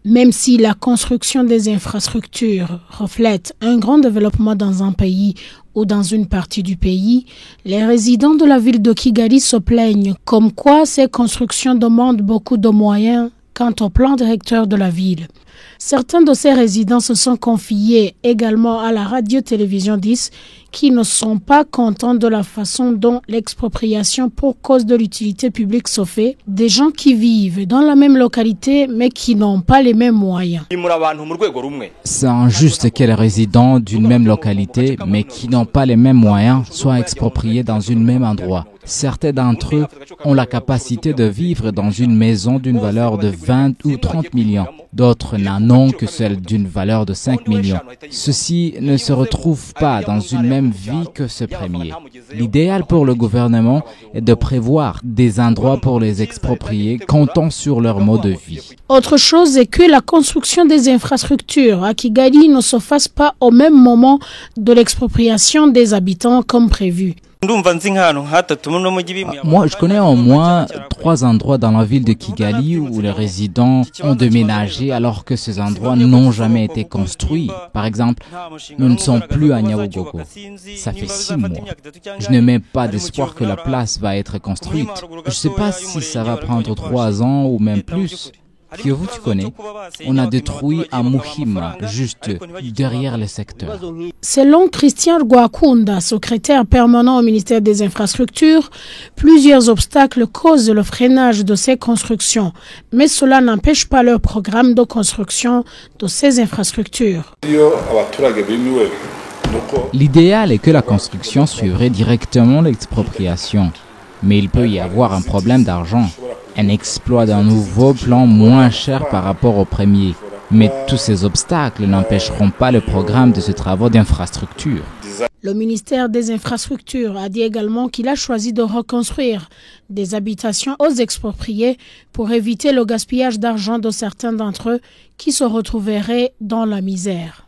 Même si la construction des infrastructures reflète un grand développement dans un pays ou dans une partie du pays, les résidents de la ville de Kigali se plaignent comme quoi ces constructions demandent beaucoup de moyens quant au plan directeur de la ville. Certains de ces résidents se sont confiés également à la radio-télévision 10 qui ne sont pas contents de la façon dont l'expropriation pour cause de l'utilité publique se fait, des gens qui vivent dans la même localité mais qui n'ont pas les mêmes moyens. C'est injuste que les résidents d'une même localité mais qui n'ont pas les mêmes moyens soient expropriés dans un même endroit. Certains d'entre eux ont la capacité de vivre dans une maison d'une valeur de 20 ou 30 millions. D'autres n'en ont que celle d'une valeur de 5 millions. Ceux-ci ne se retrouvent pas dans une même vie que ce premier. L'idéal pour le gouvernement est de prévoir des endroits pour les exproprier comptant sur leur mode de vie. Autre chose est que la construction des infrastructures à Kigali ne se fasse pas au même moment de l'expropriation des habitants comme prévu. Moi, je connais au moins 3 endroits dans la ville de Kigali où les résidents ont déménagé alors que ces endroits n'ont jamais été construits. Par exemple, nous ne sommes plus à Nyabugogo. Ça fait 6 mois. Je ne mets pas d'espoir que la place va être construite. Je ne sais pas si ça va prendre 3 ans ou même plus. Kiyovu, tu connais, on a détruit à Muhima, juste derrière le secteur. Selon Christian Rwakunda, secrétaire permanent au ministère des Infrastructures, plusieurs obstacles causent le freinage de ces constructions, mais cela n'empêche pas leur programme de construction de ces infrastructures. L'idéal est que la construction suivrait directement l'expropriation, mais il peut y avoir un problème d'argent. Un exploit d'un nouveau plan moins cher par rapport au premier. Mais tous ces obstacles n'empêcheront pas le programme de ce travaux d'infrastructure. Le ministère des Infrastructures a dit également qu'il a choisi de reconstruire des habitations aux expropriés pour éviter le gaspillage d'argent de certains d'entre eux qui se retrouveraient dans la misère.